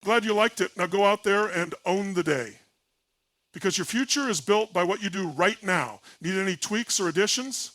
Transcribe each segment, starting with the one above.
Glad you liked it. Now go out there and own the day. Because your future is built by what you do right now. Need any tweaks or additions?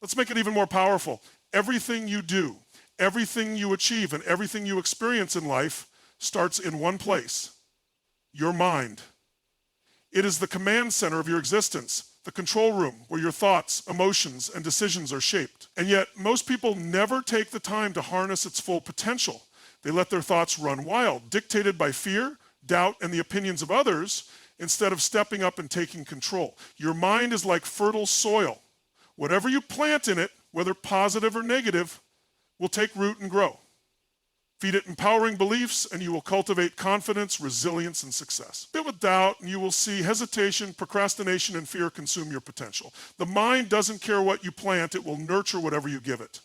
Let's make it even more powerful. Everything you do, everything you achieve, and everything you experience in life starts in one place, your mind. It is the command center of your existence, the control room where your thoughts, emotions, and decisions are shaped. And yet, most people never take the time to harness its full potential. They let their thoughts run wild, dictated by fear, doubt, and the opinions of others, instead of stepping up and taking control. Your mind is like fertile soil. Whatever you plant in it, whether positive or negative, will take root and grow. Feed it empowering beliefs, and you will cultivate confidence, resilience, and success. Fill it with doubt, and you will see hesitation, procrastination, and fear consume your potential. The mind doesn't care what you plant. It will nurture whatever you give it.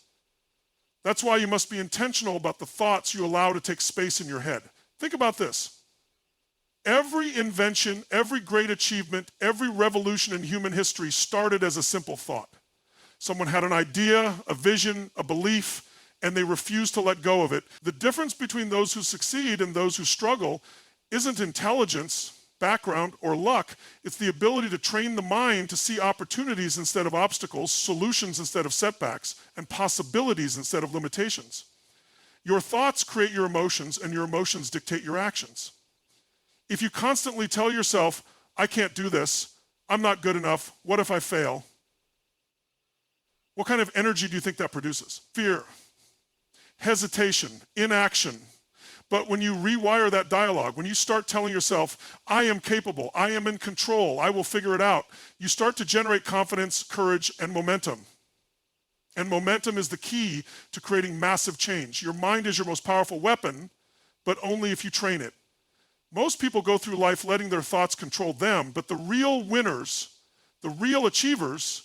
That's why you must be intentional about the thoughts you allow to take space in your head. Think about this. Every invention, every great achievement, every revolution in human history started as a simple thought. Someone had an idea, a vision, a belief, and they refused to let go of it. The difference between those who succeed and those who struggle isn't intelligence, background, or luck. It's the ability to train the mind to see opportunities instead of obstacles, solutions instead of setbacks, and possibilities instead of limitations. Your thoughts create your emotions, and your emotions dictate your actions. If you constantly tell yourself, I can't do this, I'm not good enough, what if I fail? What kind of energy do you think that produces? Fear, hesitation, inaction. But when you rewire that dialogue, when you start telling yourself, I am capable, I am in control, I will figure it out, you start to generate confidence, courage, and momentum. And momentum is the key to creating massive change. Your mind is your most powerful weapon, but only if you train it. Most people go through life letting their thoughts control them, but the real winners, the real achievers,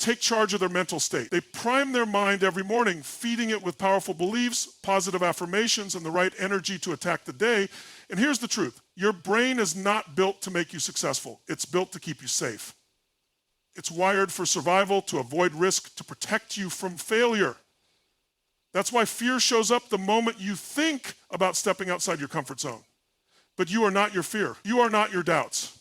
take charge of their mental state. They prime their mind every morning, feeding it with powerful beliefs, positive affirmations, and the right energy to attack the day. And here's the truth. Your brain is not built to make you successful. It's built to keep you safe. It's wired for survival, to avoid risk, to protect you from failure. That's why fear shows up the moment you think about stepping outside your comfort zone. But you are not your fear. You are not your doubts.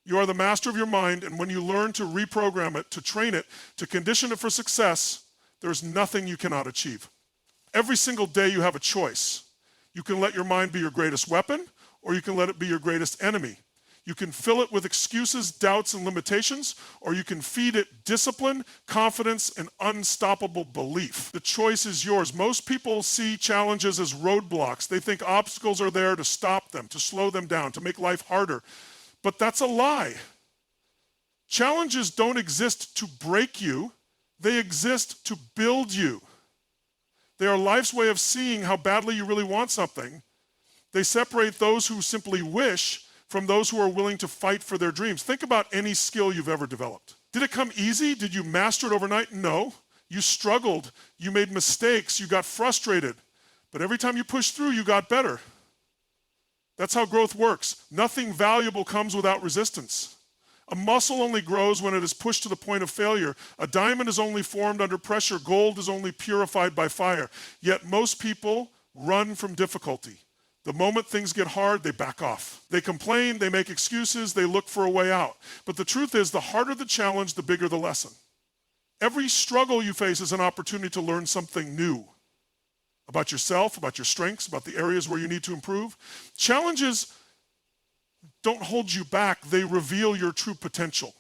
You are the master of your mind, and when you learn to reprogram it, to train it, to condition it for success, there's nothing you cannot achieve. Every single day you have a choice. You can let your mind be your greatest weapon, or you can let it be your greatest enemy. You can fill it with excuses, doubts, and limitations, or you can feed it discipline, confidence, and unstoppable belief. The choice is yours. Most people see challenges as roadblocks. They think obstacles are there to stop them, to slow them down, to make life harder. But that's a lie. Challenges don't exist to break you. They exist to build you. They are life's way of seeing how badly you really want something. They separate those who simply wish from those who are willing to fight for their dreams. Think about any skill you've ever developed. Did it come easy? Did you master it overnight? No. You struggled. You made mistakes. You got frustrated. But every time you pushed through, you got better. That's how growth works. Nothing valuable comes without resistance. A muscle only grows when it is pushed to the point of failure. A diamond is only formed under pressure. Gold is only purified by fire. Yet most people run from difficulty. The moment things get hard, they back off. They complain, they make excuses, they look for a way out. But the truth is, the harder the challenge, the bigger the lesson. Every struggle you face is an opportunity to learn something new about yourself, about your strengths, about the areas where you need to improve. Challenges don't hold you back, they reveal your true potential.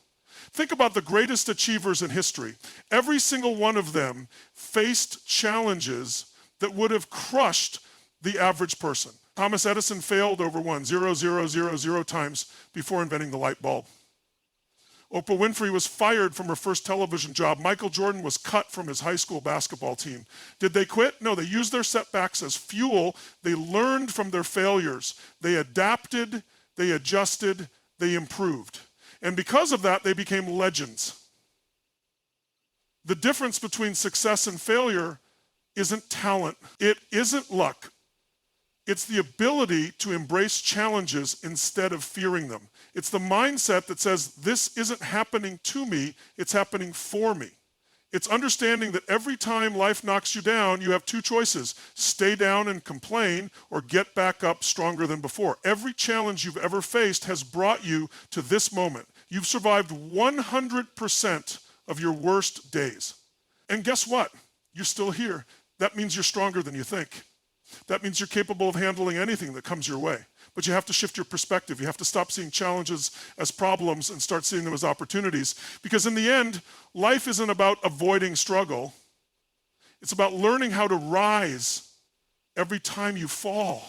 Think about the greatest achievers in history. Every single one of them faced challenges that would have crushed the average person. Thomas Edison failed over 0.0000 times before inventing the light bulb. Oprah Winfrey was fired from her first television job. Michael Jordan was cut from his high school basketball team. Did they quit? No, they used their setbacks as fuel. They learned from their failures. They adapted, they adjusted, they improved. And because of that, they became legends. The difference between success and failure isn't talent. It isn't luck. It's the ability to embrace challenges instead of fearing them. It's the mindset that says, this isn't happening to me, it's happening for me. It's understanding that every time life knocks you down, you have two choices: stay down and complain, or get back up stronger than before. Every challenge you've ever faced has brought you to this moment. You've survived 100% of your worst days. And guess what? You're still here. That means you're stronger than you think. That means you're capable of handling anything that comes your way. But you have to shift your perspective. You have to stop seeing challenges as problems and start seeing them as opportunities. Because in the end, life isn't about avoiding struggle. It's about learning how to rise every time you fall.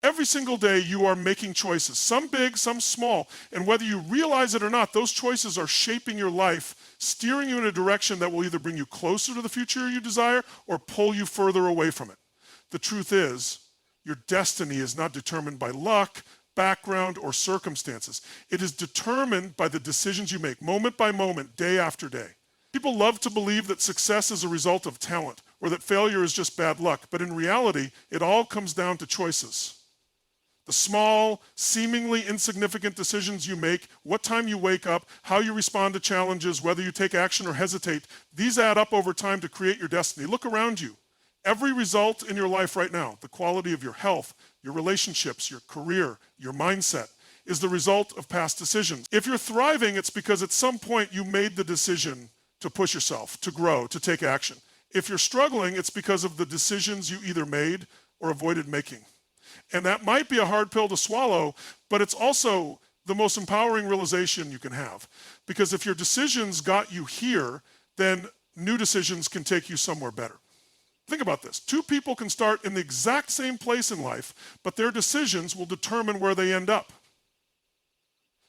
Every single day you are making choices, some big, some small. And whether you realize it or not, those choices are shaping your life, steering you in a direction that will either bring you closer to the future you desire or pull you further away from it. The truth is, your destiny is not determined by luck, background, or circumstances. It is determined by the decisions you make, moment by moment, day after day. People love to believe that success is a result of talent, or that failure is just bad luck. But in reality, it all comes down to choices. The small, seemingly insignificant decisions you make, what time you wake up, how you respond to challenges, whether you take action or hesitate, these add up over time to create your destiny. Look around you. Every result in your life right now, the quality of your health, your relationships, your career, your mindset, is the result of past decisions. If you're thriving, it's because at some point you made the decision to push yourself, to grow, to take action. If you're struggling, it's because of the decisions you either made or avoided making. And that might be a hard pill to swallow, but it's also the most empowering realization you can have. Because if your decisions got you here, then new decisions can take you somewhere better. Think about this. Two people can start in the exact same place in life, but their decisions will determine where they end up.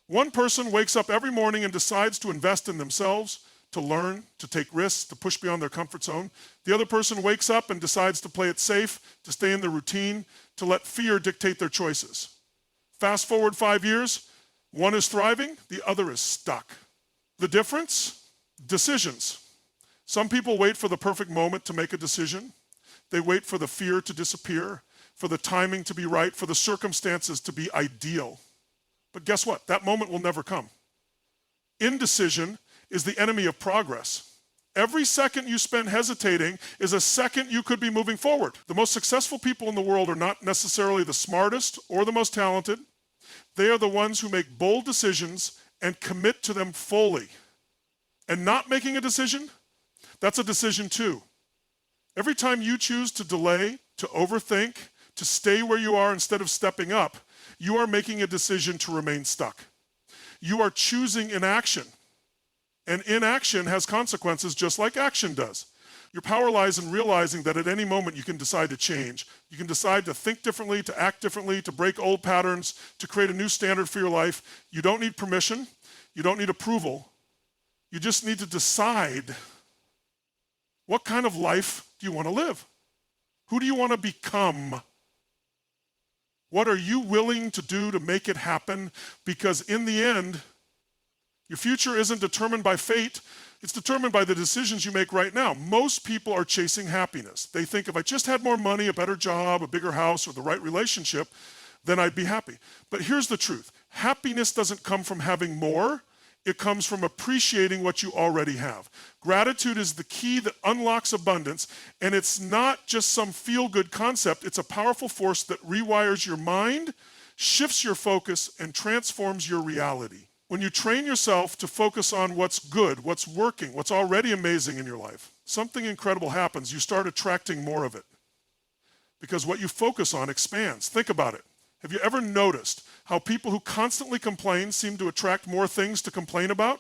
One person wakes up every morning and decides to invest in themselves, to learn, to take risks, to push beyond their comfort zone. The other person wakes up and decides to play it safe, to stay in their routine, to let fear dictate their choices. Fast forward 5 years, one is thriving, the other is stuck. The difference? Decisions. Some people wait for the perfect moment to make a decision. They wait for the fear to disappear, for the timing to be right, for the circumstances to be ideal. But guess what? That moment will never come. Indecision is the enemy of progress. Every second you spend hesitating is a second you could be moving forward. The most successful people in the world are not necessarily the smartest or the most talented. They are the ones who make bold decisions and commit to them fully. And not making a decision, that's a decision too. Every time you choose to delay, to overthink, to stay where you are instead of stepping up, you are making a decision to remain stuck. You are choosing inaction. And inaction has consequences just like action does. Your power lies in realizing that at any moment you can decide to change. You can decide to think differently, to act differently, to break old patterns, to create a new standard for your life. You don't need permission. You don't need approval. You just need to decide, what kind of life do you want to live? Who do you want to become? What are you willing to do to make it happen? Because in the end, your future isn't determined by fate. It's determined by the decisions you make right now. Most people are chasing happiness. They think, if I just had more money, a better job, a bigger house, or the right relationship, then I'd be happy. But here's the truth. Happiness doesn't come from having more. It comes from appreciating what you already have. Gratitude is the key that unlocks abundance, and it's not just some feel-good concept. It's a powerful force that rewires your mind, shifts your focus, and transforms your reality. When you train yourself to focus on what's good, what's working, what's already amazing in your life, something incredible happens. You start attracting more of it because what you focus on expands. Think about it. Have you ever noticed how people who constantly complain seem to attract more things to complain about?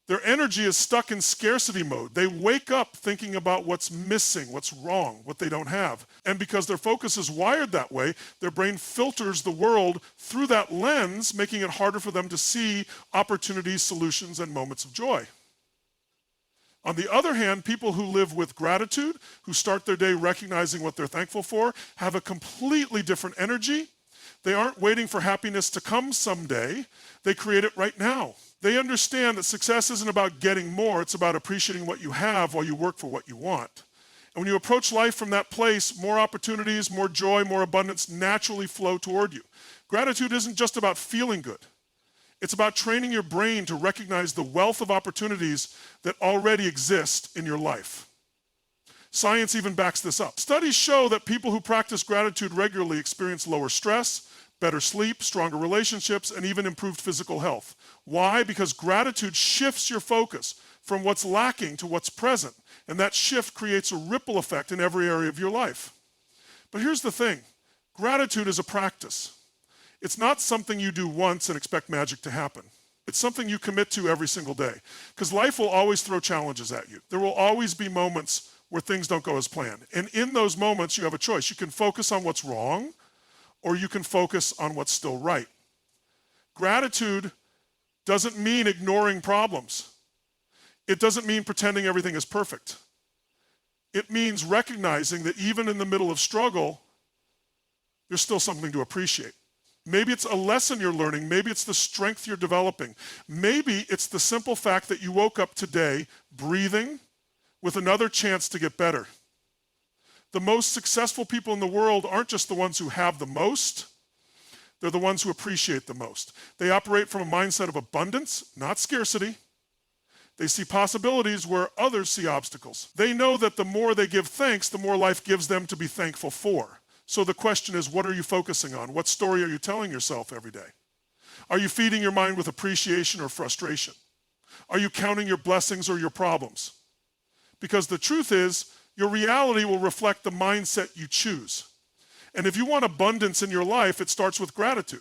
Their energy is stuck in scarcity mode. They wake up thinking about what's missing, what's wrong, what they don't have. And because their focus is wired that way, their brain filters the world through that lens, making it harder for them to see opportunities, solutions, and moments of joy. On the other hand, people who live with gratitude, who start their day recognizing what they're thankful for, have a completely different energy. They aren't waiting for happiness to come someday. They create it right now. They understand that success isn't about getting more. It's about appreciating what you have while you work for what you want. And when you approach life from that place, more opportunities, more joy, more abundance naturally flow toward you. Gratitude isn't just about feeling good. It's about training your brain to recognize the wealth of opportunities that already exist in your life. Science even backs this up. Studies show that people who practice gratitude regularly experience lower stress, better sleep, stronger relationships, and even improved physical health. Why? Because gratitude shifts your focus from what's lacking to what's present, and that shift creates a ripple effect in every area of your life. But here's the thing, gratitude is a practice. It's not something you do once and expect magic to happen. It's something you commit to every single day, because life will always throw challenges at you. There will always be moments where things don't go as planned. And in those moments, you have a choice. You can focus on what's wrong, or you can focus on what's still right. Gratitude doesn't mean ignoring problems. It doesn't mean pretending everything is perfect. It means recognizing that even in the middle of struggle, there's still something to appreciate. Maybe it's a lesson you're learning. Maybe it's the strength you're developing. Maybe it's the simple fact that you woke up today breathing with another chance to get better. The most successful people in the world aren't just the ones who have the most, they're the ones who appreciate the most. They operate from a mindset of abundance, not scarcity. They see possibilities where others see obstacles. They know that the more they give thanks, the more life gives them to be thankful for. So the question is, what are you focusing on? What story are you telling yourself every day? Are you feeding your mind with appreciation or frustration? Are you counting your blessings or your problems? Because the truth is, your reality will reflect the mindset you choose. And if you want abundance in your life, it starts with gratitude.